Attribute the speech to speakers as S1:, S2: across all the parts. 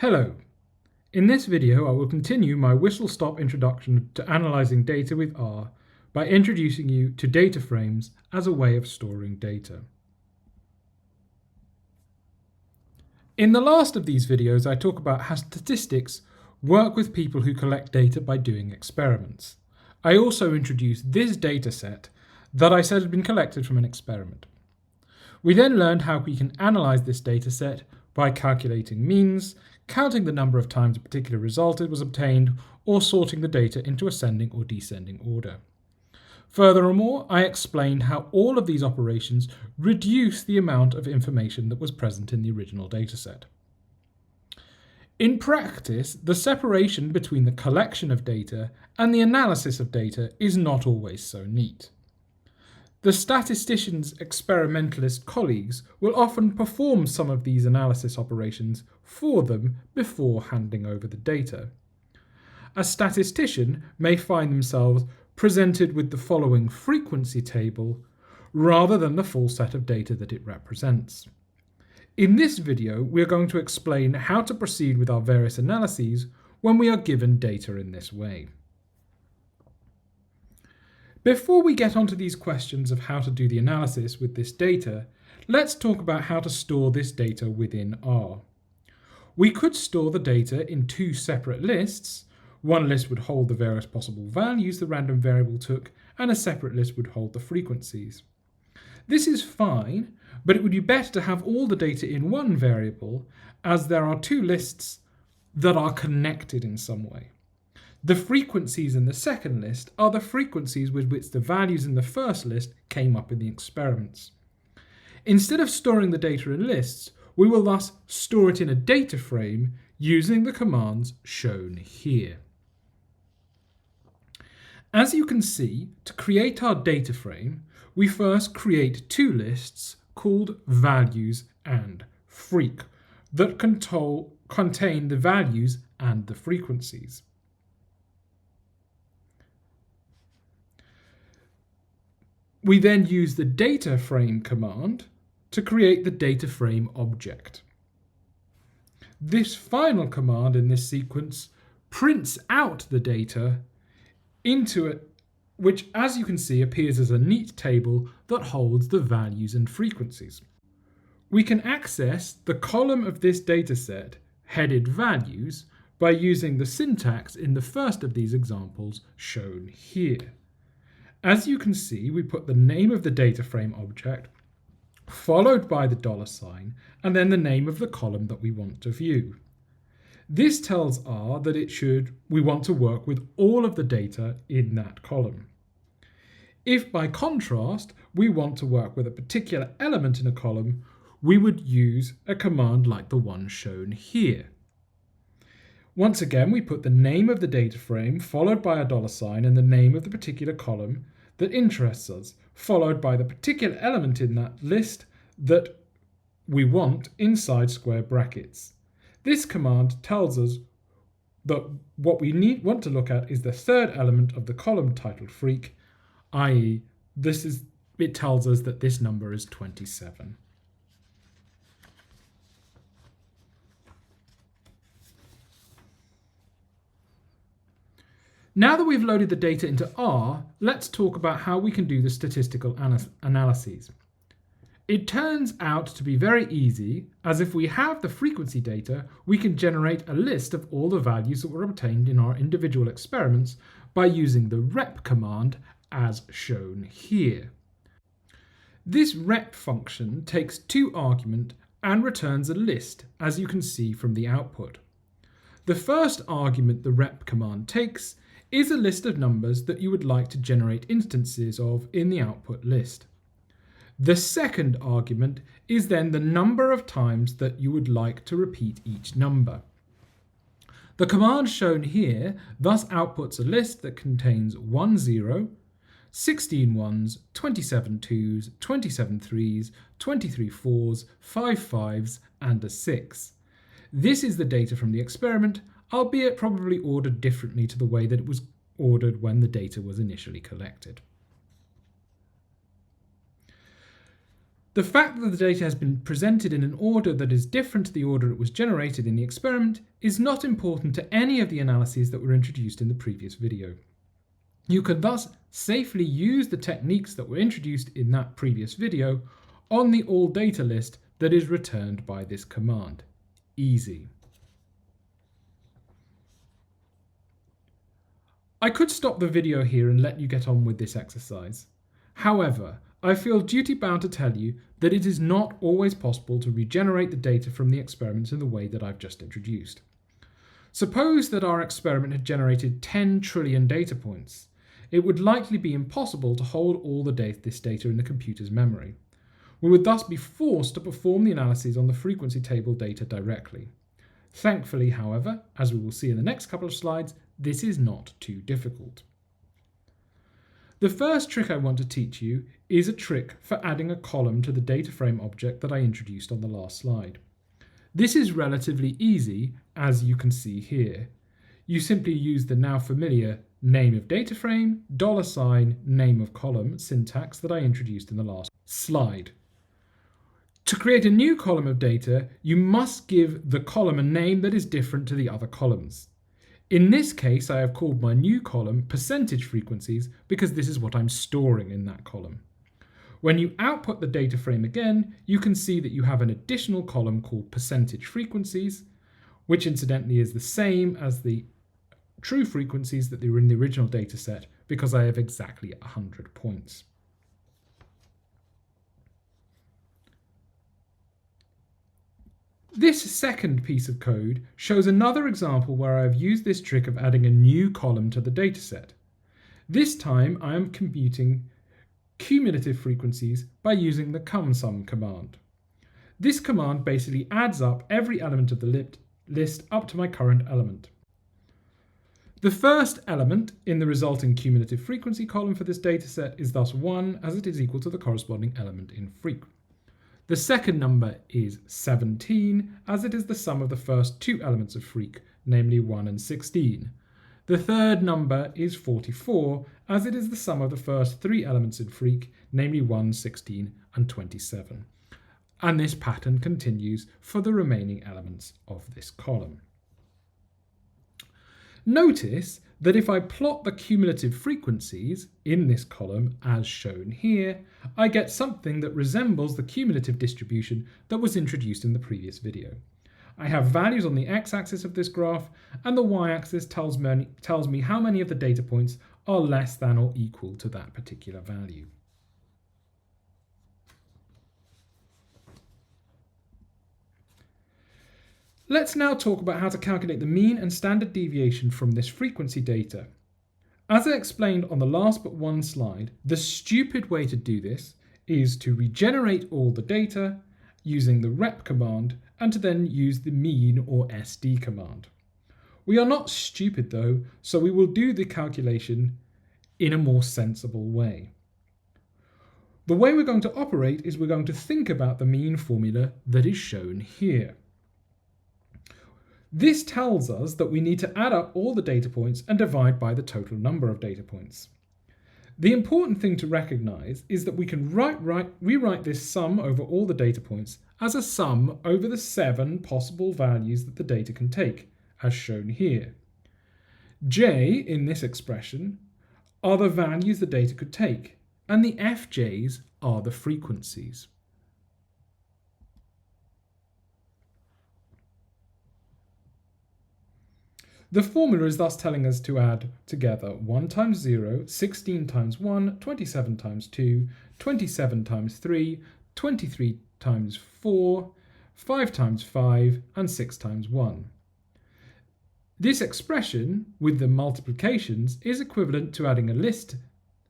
S1: Hello. In this video I will continue my whistle-stop introduction to analysing data with R by introducing you to data frames as a way of storing data. In the last of these videos I talk about how statistics work with people who collect data by doing experiments. I also introduced this data set that I said had been collected from an experiment. We then learned how we can analyse this data set by calculating means, counting the number of times a particular result was obtained, or sorting the data into ascending or descending order. Furthermore, I explained how all of these operations reduce the amount of information that was present in the original dataset. In practice, the separation between the collection of data and the analysis of data is not always so neat. The statistician's experimentalist colleagues will often perform some of these analysis operations for them before handing over the data. A statistician may find themselves presented with the following frequency table rather than the full set of data that it represents. In this video, we are going to explain how to proceed with our various analyses when we are given data in this way. Before we get onto these questions of how to do the analysis with this data, let's talk about how to store this data within R. We could store the data in two separate lists. One list would hold the various possible values the random variable took, and a separate list would hold the frequencies. This is fine, but it would be better to have all the data in one variable, as there are two lists that are connected in some way. The frequencies in the second list are the frequencies with which the values in the first list came up in the experiments. Instead of storing the data in lists, we will thus store it in a data frame using the commands shown here. As you can see, to create our data frame, we first create two lists called values and freq that contain the values and the frequencies. We then use the data frame command to create the data frame object. This final command in this sequence prints out the data into it, which, as you can see, appears as a neat table that holds the values and frequencies. We can access the column of this dataset headed values by using the syntax in the first of these examples shown here. As you can see, we put the name of the data frame object, followed by the $, and then the name of the column that we want to view. This tells R that we want to work with all of the data in that column. If by contrast we want to work with a particular element in a column, we would use a command like the one shown here. Once again, we put the name of the data frame followed by a $, and the name of the particular column that interests us, followed by the particular element in that list that we want inside square brackets. This command tells us that what we want to look at is the third element of the column titled freq, i.e. it tells us that this number is 27. Now that we've loaded the data into R, let's talk about how we can do the statistical analyses. It turns out to be very easy, as if we have the frequency data, we can generate a list of all the values that were obtained in our individual experiments by using the rep command as shown here. This rep function takes two arguments and returns a list, as you can see from the output. The first argument the rep command takes is a list of numbers that you would like to generate instances of in the output list. The second argument is then the number of times that you would like to repeat each number. The command shown here thus outputs a list that contains 1 0, 16 1s, 27 2s, 27 3s, 23 4s, 5 5s, and a 6. This is the data from the experiment, albeit probably ordered differently to the way that it was ordered when the data was initially collected. The fact that the data has been presented in an order that is different to the order it was generated in the experiment is not important to any of the analyses that were introduced in the previous video. You can thus safely use the techniques that were introduced in that previous video on the all data list that is returned by this command. Easy. I could stop the video here and let you get on with this exercise. However, I feel duty-bound to tell you that it is not always possible to regenerate the data from the experiments in the way that I've just introduced. Suppose that our experiment had generated 10 trillion data points. It would likely be impossible to hold all this data in the computer's memory. We would thus be forced to perform the analyses on the frequency table data directly. Thankfully, however, as we will see in the next couple of slides, this is not too difficult. The first trick I want to teach you is a trick for adding a column to the data frame object that I introduced on the last slide. This is relatively easy, as you can see here. You simply use the now familiar name of data frame, $, name of column syntax that I introduced in the last slide. To create a new column of data, you must give the column a name that is different to the other columns. In this case, I have called my new column percentage frequencies because this is what I'm storing in that column. When you output the data frame again, you can see that you have an additional column called percentage frequencies, which incidentally is the same as the true frequencies that were in the original data set because I have exactly 100 points. This second piece of code shows another example where I have used this trick of adding a new column to the dataset. This time I am computing cumulative frequencies by using the CumSum command. This command basically adds up every element of the list up to my current element. The first element in the resulting cumulative frequency column for this dataset is thus 1, as it is equal to the corresponding element in freq. The second number is 17, as it is the sum of the first two elements of freq, namely 1 and 16. The third number is 44, as it is the sum of the first three elements in freq, namely 1, 16, and 27. And this pattern continues for the remaining elements of this column. Notice that if I plot the cumulative frequencies in this column as shown here, I get something that resembles the cumulative distribution that was introduced in the previous video. I have values on the x-axis of this graph, and the y-axis tells me how many of the data points are less than or equal to that particular value. Let's now talk about how to calculate the mean and standard deviation from this frequency data. As I explained on the last but one slide, the stupid way to do this is to regenerate all the data using the rep command and to then use the mean or SD command. We are not stupid though, so we will do the calculation in a more sensible way. The way we're going to operate is we're going to think about the mean formula that is shown here. This tells us that we need to add up all the data points and divide by the total number of data points. The important thing to recognize is that we can rewrite this sum over all the data points as a sum over the 7 possible values that the data can take, as shown here. J in this expression are the values the data could take, and the FJs are the frequencies. The formula is thus telling us to add together 1 times 0, 16 times 1, 27 times 2, 27 times 3, 23 times 4, 5 times 5, and 6 times 1. This expression, with the multiplications, is equivalent to adding a list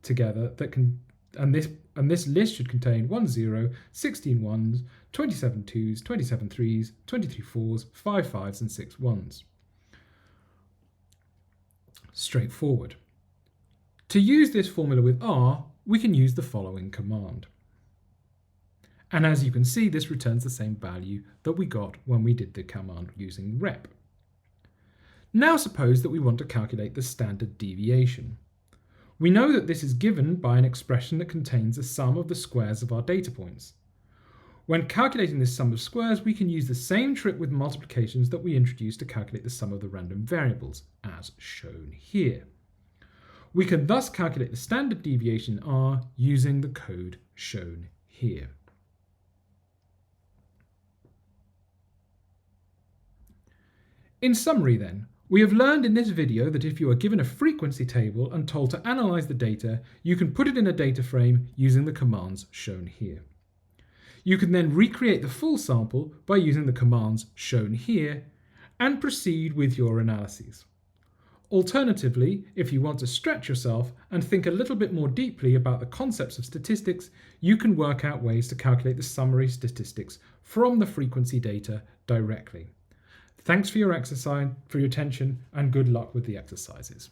S1: together that can, and this list should contain 1 0, 16 1s, 27 2s, 27 3s, 23 4s, 5 5s, and 6 1s. Straightforward. To use this formula with R, we can use the following command. And as you can see, this returns the same value that we got when we did the command using rep. Now suppose that we want to calculate the standard deviation. We know that this is given by an expression that contains a sum of the squares of our data points. When calculating this sum of squares, we can use the same trick with multiplications that we introduced to calculate the sum of the random variables, as shown here. We can thus calculate the standard deviation R using the code shown here. In summary then, we have learned in this video that if you are given a frequency table and told to analyse the data, you can put it in a data frame using the commands shown here. You can then recreate the full sample by using the commands shown here and proceed with your analyses. Alternatively, if you want to stretch yourself and think a little bit more deeply about the concepts of statistics, you can work out ways to calculate the summary statistics from the frequency data directly. Thanks for your attention and good luck with the exercises.